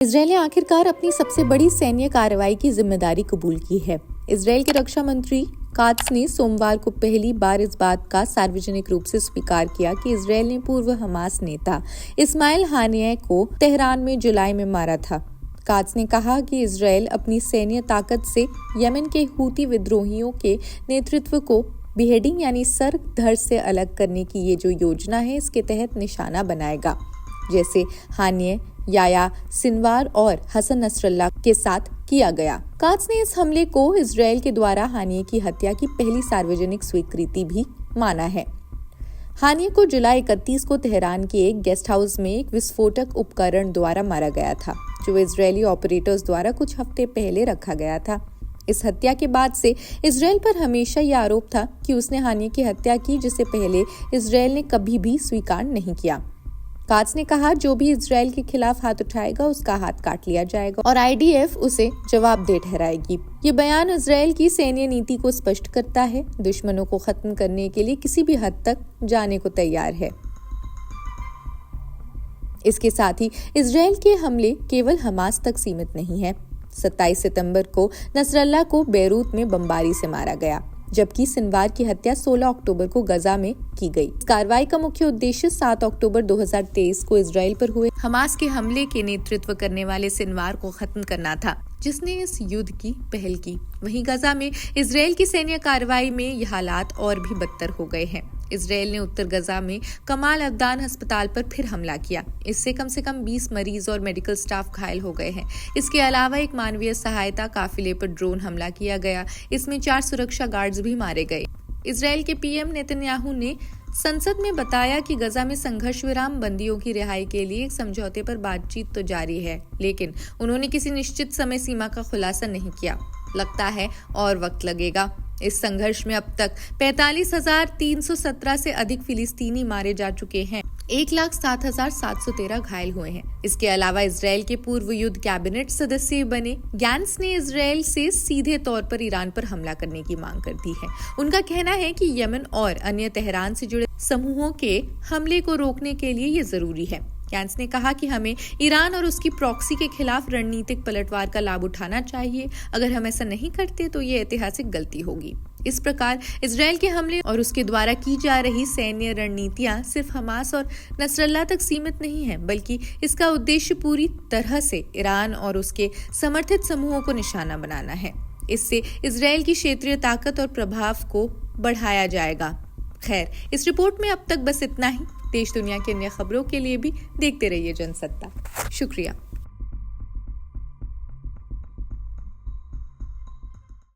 Israel ने आखिरकार अपनी सबसे बड़ी सैन्य कार्रवाई की जिम्मेदारी कबूल की है। इसराइल के रक्षा मंत्री कात्स ने सोमवार को पहली बार इस बात का सार्वजनिक रूप से स्वीकार किया कि इसराइल ने पूर्व हमास नेता इस्माइल हानिया को तेहरान में जुलाई में मारा था। कात्स ने कहा कि इसराइल अपनी सैन्य ताकत से यमन के हूती विद्रोहियों के नेतृत्व को बिहेडिंग यानी सर धड़ से अलग करने की ये जो योजना है, इसके तहत निशाना बनाएगा, जैसे हानिया, याया सिनवार और हसन नसरल्ला के साथ किया गया। कात्स ने इस हमले को इसराइल के द्वारा हानिया की हत्या की पहली सार्वजनिक स्वीकृति भी माना है। हानिया को जुलाई 31 को तेहरान के एक गेस्ट हाउस में एक विस्फोटक उपकरण द्वारा मारा गया था, जो इजरायली ऑपरेटर्स द्वारा कुछ हफ्ते पहले रखा गया था। इस हत्या के बाद से इसराइल पर हमेशा यह आरोप था कि उसने हानिया की हत्या की, जिसे पहले इसराइल ने कभी भी स्वीकार नहीं किया। कात्स ने कहा, जो भी इसराइल के खिलाफ हाथ उठाएगा उसका हाथ काट लिया जाएगा और आईडीएफ उसे जवाबदेह ठहराएगी। ये बयान इसराइल की सैन्य नीति को स्पष्ट करता है, दुश्मनों को खत्म करने के लिए किसी भी हद तक जाने को तैयार है। इसके साथ ही इसराइल के हमले केवल हमास तक सीमित नहीं है। 27 सितंबर को नसरल्ला को बेरूत में बमबारी से मारा गया, जबकि सिनवार की हत्या 16 अक्टूबर को गजा में की गई। इस कार्रवाई का मुख्य उद्देश्य 7 अक्टूबर 2023 को इसराइल पर हुए हमास के हमले के नेतृत्व करने वाले सिनवार को खत्म करना था, जिसने इस युद्ध की पहल की। वहीं गजा में इसराइल की सैन्य कार्रवाई में ये हालात और भी बदतर हो गए हैं। इसराइल ने उत्तर गजा में कमाल अब्दान अस्पताल पर फिर हमला किया। इससे कम से कम 20 मरीज और मेडिकल स्टाफ घायल हो गए हैं। इसके अलावा एक मानवीय सहायता काफिले पर ड्रोन हमला किया गया। इसमें 4 सुरक्षा गार्ड्स भी मारे गए। इसराइल के पीएम नेतन्याहू ने संसद में बताया कि गजा में संघर्ष विराम, बंदियों की रिहाई के लिए एक समझौते पर बातचीत तो जारी है, लेकिन उन्होंने किसी निश्चित समय सीमा का खुलासा नहीं किया। लगता है और वक्त लगेगा। इस संघर्ष में अब तक 45,317 से अधिक फिलिस्तीनी मारे जा चुके हैं। 1,07,713 घायल हुए हैं। इसके अलावा इसराइल के पूर्व युद्ध कैबिनेट सदस्य बने गैंट्स ने इसराइल से सीधे तौर पर ईरान पर हमला करने की मांग कर दी है। उनका कहना है कि यमन और अन्य तेहरान से जुड़े समूहों के हमले को रोकने के लिए ये जरूरी है। गैंट्स ने कहा कि हमें ईरान और उसकी प्रॉक्सी के खिलाफ रणनीतिक पलटवार का लाभ उठाना चाहिए। अगर हम ऐसा नहीं करते तो ये ऐतिहासिक गलती होगी। इस प्रकार इसराइल के हमले और उसके द्वारा की जा रही सैन्य रणनीतियां सिर्फ हमास और नसरल्ला तक सीमित नहीं है, बल्कि इसका उद्देश्य पूरी तरह से ईरान और उसके समर्थित समूहों को निशाना बनाना है। इससे इसराइल की क्षेत्रीय ताकत और प्रभाव को बढ़ाया जाएगा। खैर, इस रिपोर्ट में अब तक बस इतना ही। देश दुनिया की अन्य खबरों के लिए भी देखते रहिए जनसत्ता। शुक्रिया।